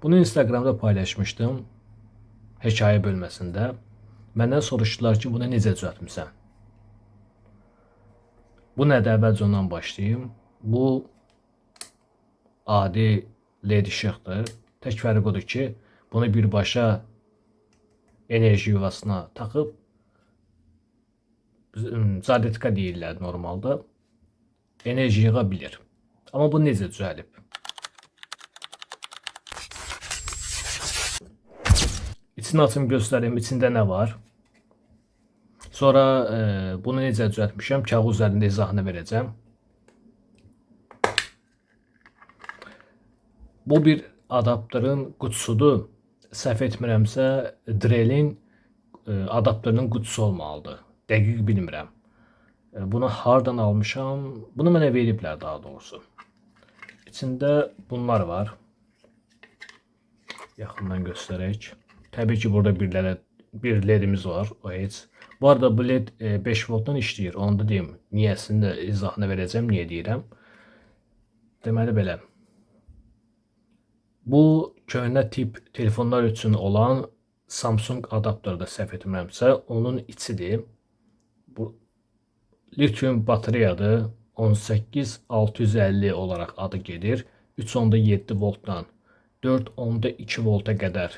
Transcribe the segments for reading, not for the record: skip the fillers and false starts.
Bunu Instagramda paylaşmışdım. Hekayə bölməsində. Məndən soruşdular ki, bunu necə düzəltmisən? Bu nədir? Əvvəlcə ondan başlayayım. Bu adi LED işıqdır. Tək fərqi odur ki, bunu birbaşa enerji yuvasına taxıb zadetka deyirlər normalda. Enerji yığa bilir. Amma bu necə düzəlib? İçini açım göstəreyim, içində nə var. Sonra bunu necə düzəltmişəm, kağız üzərində izahını verəcəm. Bu bir adaptörün qutusudur. Səhv etmirəmsə, Drellin adaptörünün qutusu olmalıdır. Dəqiq bilmirəm. Bunu hardan almışam? Bunu mənə veriblər daha doğrusu. İçində bunlar var. Yaxından göstərək. Təbii ki, burada bir ledimiz var. O heç. Bu arada bu led 5 voltdan işləyir. Onu da deyim. Niyəsini də izahını verəcəm. Niyə deyirəm? Deməli belə. Bu köhnə tip telefonlar üçün olan Samsung adaptördə səhv etmirəmsə, onun içidir. Bu lityum batareyadır. 18650 olaraq adı gedir. 3.7 voltdan 4.2 volta qədər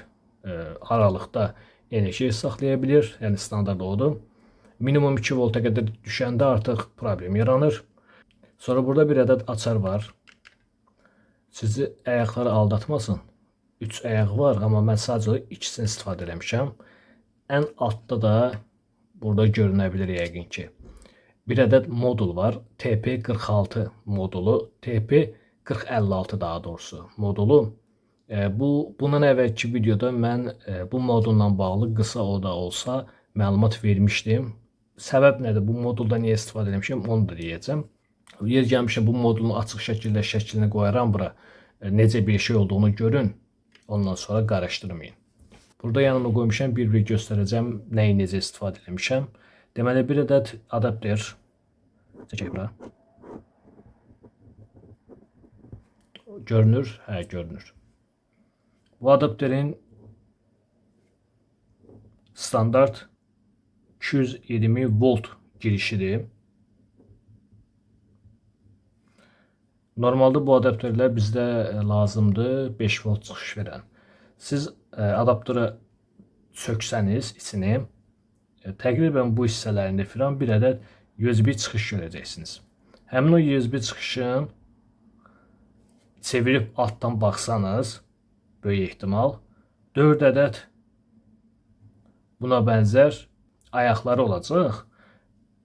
aralıqda enerji saxlaya bilir. Yəni standart odur. Minimum 2 volta qədər düşəndə artıq problem yaranır. Sonra burada bir ədəd açar var. Sizi ayaqları aldatmasın. 3 ayaq var, amma mən sadəcə ikisini istifadə eləmişəm. Ən altda da burada görünə bilər yəqin ki. Bir ədəd modul var. TP46 modulu. TP4056 daha doğrusu modulu. Bundan əvvəlki videoda mən bu modulla bağlı qısa o da olsa məlumat vermişdim. Səbəb nədir? Bu modulda niyə istifadə etmişəm? Onu da deyəcəm. Yer gəlmişəm bu modulun açıq şəkildə şəklini qoyaram bura. Necə bir şey olduğunu görün. Ondan sonra qarışdırmayın. Burada yanıma qoymuşam, bir göstərəcəm nəyi necə istifadə etmişəm. Deməli bir ədəd adapter çəkək bura. Görünür? Hə, görünür. Bu adapterin standart 220 volt girişidir. Normalde bu adaptörlər bizdə lazımdır 5 volt çıxış verən. Siz adaptörü söksəniz içini, təqribən bu hissələrində filan bir ədəd USB çıxış görəcəksiniz. Həmin o USB çıxışın çevirib altdan baxsanız, böyük ehtimal 4 ədəd buna bənzər ayaqları olacaq.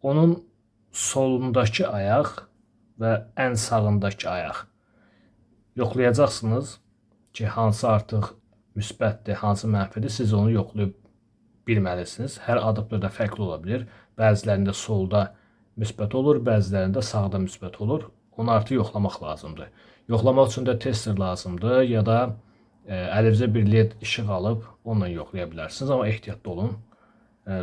Onun solundakı ayaq və ən sağındakı ayaq. Yoxlayacaqsınız ki, hansı artıq müsbətdir, hansı mənfidir, siz onu yoxlayıb bilməlisiniz. Hər adaptördə fərqli ola bilir. Bəzilərində solda müsbət olur, bəzilərində sağda müsbət olur. Onu artıq yoxlamaq lazımdır. Yoxlamaq üçün də tester lazımdır ya da əlinizə bir LED işıq alıb onunla yoxlaya bilərsiniz. Amma ehtiyatlı olun.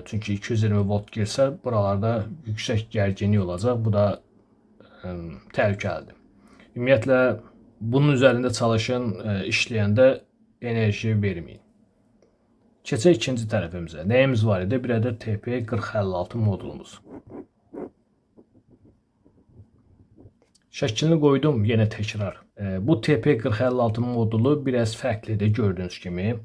Çünki 220 volt girsə, buralarda yüksək gərginlik olacaq. Bu da təhlükəlidir. Ümumiyyətlə, bunun üzərində çalışın, işləyəndə enerji verməyin. Keçək ikinci tərəfimizə. Nəyimiz var idi? Bir ədəd TP4056 modulumuz. Şəklini qoydum, yenə təkrar. Bu TP4056 modulu biraz fərqlidir, gördüyünüz kimi.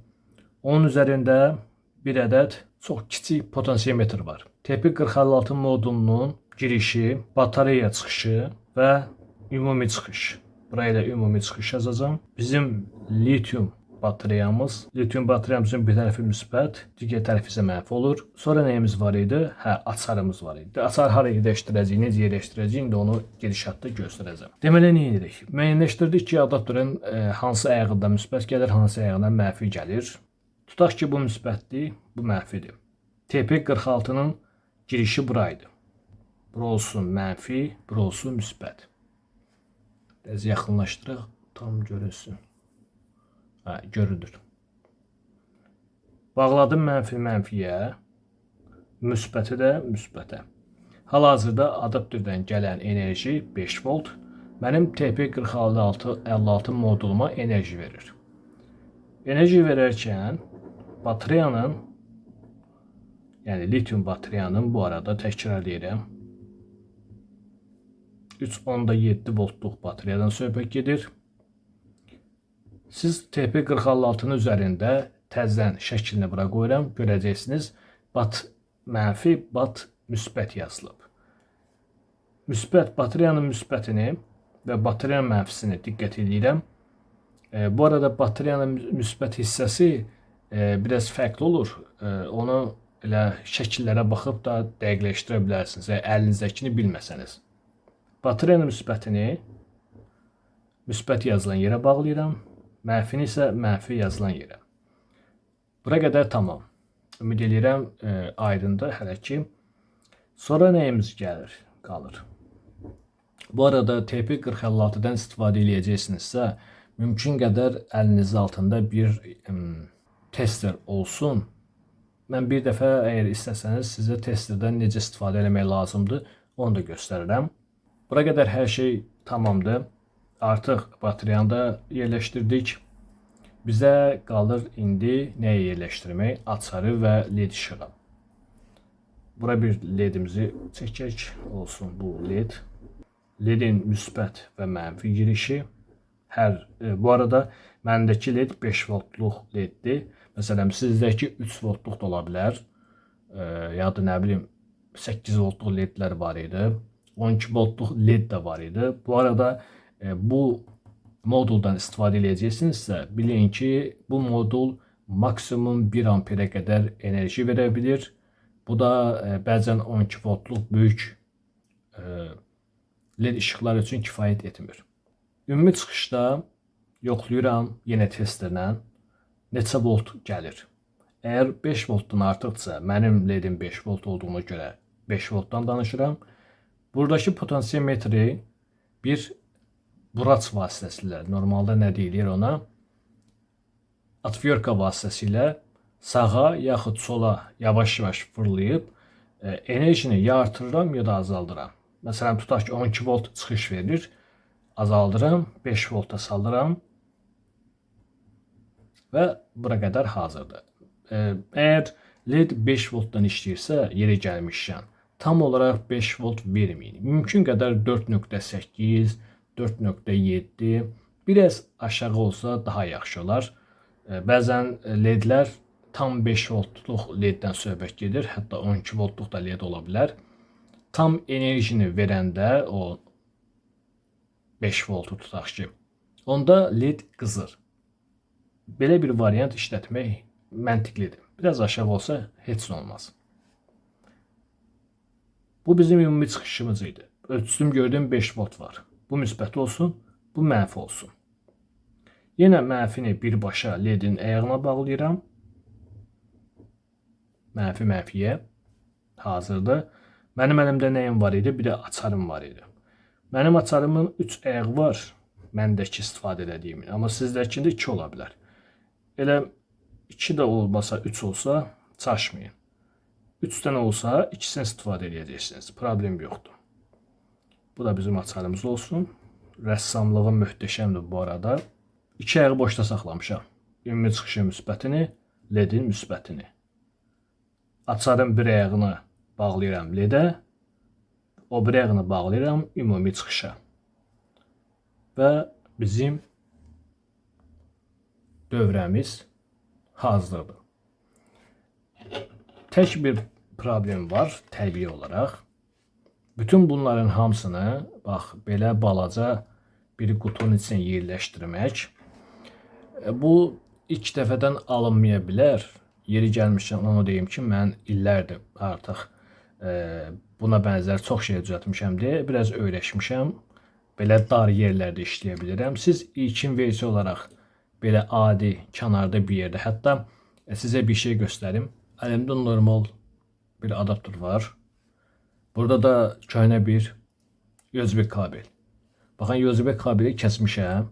Onun üzərində bir ədəd çox kiçik potansiyometr var. TP4056 modulunun girişi, batareya çıxışı və ümumi çıxış. Buraya da ümumi çıxış yazacağım. Bizim lityum bateriyamızın bir tərəfi müsbət, digər tərəfi isə mənfi olur. Sonra nəyimiz var idi? Hə, açarımız var idi. Açar hara yerləşdirəcəyik, necə yerləşdirəcəyik, indi onu gedişatda göstərəcəm. Deməli, nə edirik? Müəyyənləşdirdik ki, adaptörün hansı ayağında müsbət gəlir, hansı ayağında mənfi gəlir. Tutaq ki, bu müsbətdir, bu mənfidir. TP46-nın girişi buraydı. Bura olsun mənfi, bura olsun müsbət. Biraz yaxınlaşdıraq, tam görünsün. Hə, görünür. Bağladım mənfiyə, müsbəti də müsbətə. Hal-hazırda adaptördən gələn enerji 5 volt mənim TP4056 moduluma enerji verir. Enerji verərkən batareyanın, yəni lityum batareyanın, bu arada təkrar edirəm, 3.7 voltluq batareyadan söhbət gedir. Siz TP4056'nın üzərində təzədən şəklini bura qoyuram, görəcəksiniz. Bat mənfi, bat müsbət yazılıb. Müsbət, batareyanın müsbətini və batareyanın mənfisini diqqət edirəm. Bu arada batareyanın müsbət hissəsi biraz fərqli olur. Onu elə şəkillərə baxıb da dəqiqləşdirə bilərsiniz, əlinizdəkini bilməsəniz. Batareyanın müsbətini müsbət yazılan yerə bağlayıram, mənfini isə mənfi yazılan yerə. Bura qədər tamam. Ümid edirəm aydındır hələ ki. Sonra nəyimiz qalır? Bu arada TP4056'dan istifadə edəcəksinizsə, mümkün qədər əliniz altında bir tester olsun. Mən bir dəfə əgər istəsəniz sizə testerdən necə istifadə etmək lazımdır, onu da göstərirəm. Bura qədər hər şey tamamdır. Artıq batareyanı da yerləşdirdik. Bizə qalır indi nəyə yerləşdirmək? Açarı və led işığı. Bura bir ledimizi çəkək, olsun bu led. Ledin müsbət və mənfi girişi. Bu arada məndəki led 5 voltluq leddir. Məsələn, sizdəki 3 voltluq da ola bilər. Ya da nə bilim 8 voltluq ledlər var idi. 12 voltluq led də var idi. Bu arada bu moduldan istifadə edəcəksinizsə, bilin ki, bu modul maksimum 1 amperə qədər enerji verə bilir. Bu da bəzən 12 voltluq böyük led işıqlar üçün kifayət etmir. Ümumi çıxışda yoxlayıram yenə testerlə neçə volt gəlir. Əgər 5 voltdan artıqsa, mənim ledim 5 volt olduğuna görə 5 voltdan danışıram. Buradakı potansiyometri bir buraç vasitəsilə, normalda nə deyilir ona? Atverka vasitəsilə sağa yaxud sola yavaş-yavaş fırlayıb enerjini ya artırıram ya da azaldıram. Məsələn, tutaq ki 12 volt çıxış verir, azaldıram, 5 volta salıram və bura qədər hazırdır. Əgər led 5 voltdan işləyirsə, yeri gəlmişkən, tam olaraq 5 volt verməyin. Mümkün qədər 4.8, 4.7, biraz aşağı olsa daha yaxşı olar. Bəzən ledlər tam 5 voltluq leddən söhbət gedir, hətta 12 voltluq da led ola bilər. Tam enerjini verəndə o 5 voltu tutaq ki, onda led qızır. Belə bir variant işlətmək məntiqlidir. Biraz aşağı olsa heç nə olmaz. Bu bizim ümumi çıxışımız idi. Ölçdüm, gördüm 5 volt var. Bu müsbət olsun, bu mənfi olsun. Yenə mənfini birbaşa ledin ayağına bağlayıram. Mənfi mənfiyə hazırdır. Mənim əlimdə nəyim var idi? Bir də açarım var idi. Mənim açarımın 3 ayağı var. Məndəki istifadə elədiyimin. Amma sizdəkində 2 ola bilər. Elə 2 də olmasa 3 olsa çaşmayın. 3 dənə olsa ikisini istifadə edəcəksiniz. Problem yoxdur. Bu da bizim açarımız olsun. Rəssamlığım möhtəşəmdir bu arada. 2 ayağı boşda saxlamışam. Ümumi çıxışın müsbətini, ledin müsbətini. Açarın bir ayağını bağlayıram ledə, o bir ayağını bağlayıram ümumi çıxışa. Və bizim dövrəmiz hazırdır. Tək bir problem var təbii olaraq. Bütün bunların hamısını bax belə balaca bir qutunun içine yerləşdirmək. Bu ilk dəfədən alınmaya bilər. Yeri gəlmişkən onu deyim ki, mən illərdir artıq buna bənzər çox şey düzəltmişəm deyə biraz öyrəşmişəm. Belə dar yerlərdə işləyə bilirəm. Siz ilkin versiya olaraq belə adi kənarda bir yerdə, hətta sizə bir şey göstərim. Əlimdə normal bir adapter var. Burada da köhnə bir USB kabel. Baxın, USB kabeli kəsmişəm.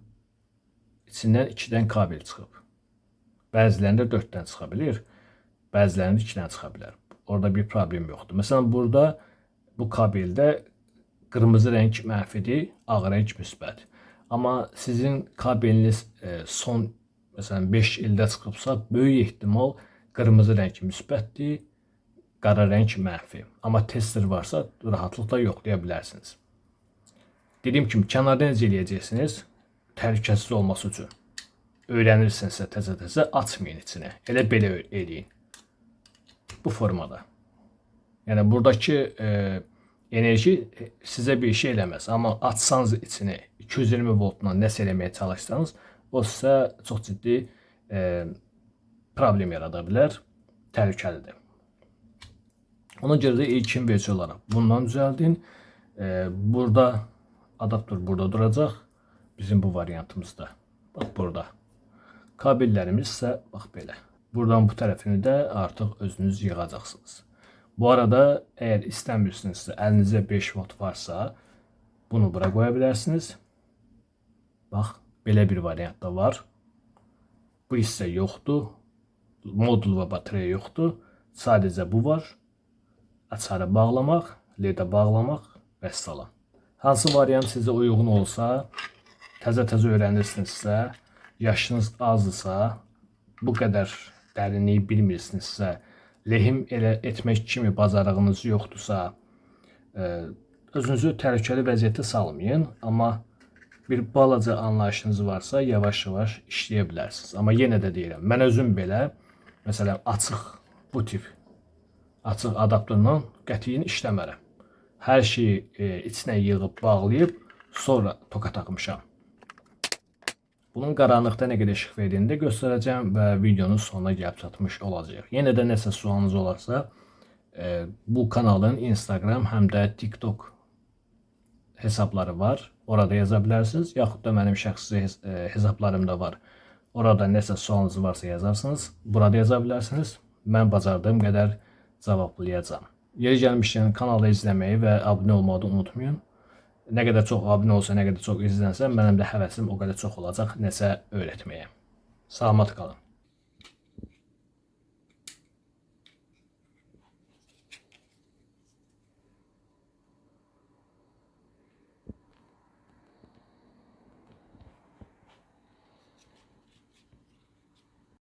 İçindən 2-dən kabel çıxıb. Bəzilərində 4-dən çıxa bilir. Bəzilərində 2-dən çıxa bilər. Orada bir problem yoxdur. Məsələn, burada bu kabeldə qırmızı rəng mənfidir, ağ rəng müsbət. Amma sizin kabeliniz son məsələn 5 ildə çıxıbsa, böyük ehtimal qırmızı rəng müsbətdir, qara rəng mənfi. Amma tester varsa rahatlıqla yoxlaya bilərsiniz. Dediyim kimi kənarda necə eləyəcəksiniz? Təhlükəsiz olması üçün. Öyrənirsinizsə təzə-təzə açmayın içini. Elə belə eləyin. Bu formada. Yəni buradakı enerji sizə bir şey eləməz. Amma açsanız içini 220 voltla nəsə eləməyə çalışsanız, o sizə çox ciddi problem yarada bilər. Təhlükəlidir. Ona görə də ilkin verci olaraq bundan düzəldin. Burada adaptör burada duracaq. Bizim bu variantımızda. Bax burada. Kabellərimiz isə bax belə. Buradan bu tərəfini də artıq özünüz yığacaqsınız. Bu arada əgər istəmirsinizsə, əlinizdə 5 volt varsa, bunu bura qoya bilərsiniz. Bax, belə bir variant da var. Bu hissə yoxdur. Modul və batareya yoxdur. Sadəcə bu var. Açarı bağlamaq, LED-ə bağlamaq və salam. Hansı variant sizə uyğun olsa, təzə-təzə öyrənirsinizsə, yaşınız azdırsa, bu qədər dərinliyi bilmirsinizsə, lehim elə etmək kimi bacarığınız yoxdursa, özünüzü təhlükəli vəziyyətə salmayın, amma bir balaca anlayışınız varsa, yavaş-yavaş işləyə bilərsiniz. Amma yenə də deyirəm, mən özüm belə, məsələn, bu tip açıq adaptörlə qətiyyən işləmərəm. Hər şeyi içinə yığıb, bağlayıb, sonra toka taxmışam. Bunun qaranlıqda nə qədər işıq verdiyini də göstərəcəm və videonun sonuna gəlib çatmış olacaq. Yenə də nəsə sualınız olarsa, bu kanalın Instagram həm də TikTok hesabları var. Orada yaza bilərsiniz. Yaxud da mənim şəxsi hesablarım da var. Orada nəsə sualınız varsa yazarsınız. Burada yaza bilərsiniz. Mən bacardığım qədər cavablayacağam. Yeri gəlmişkən kanalı izləməyi və abunə olmağı da unutmayın. Nə qədər çox abunə olsa, nə qədər çox izlənsə, mənim də həvəsim o qədər çox olacaq nəsə öyrətməyə. Salamat qalın.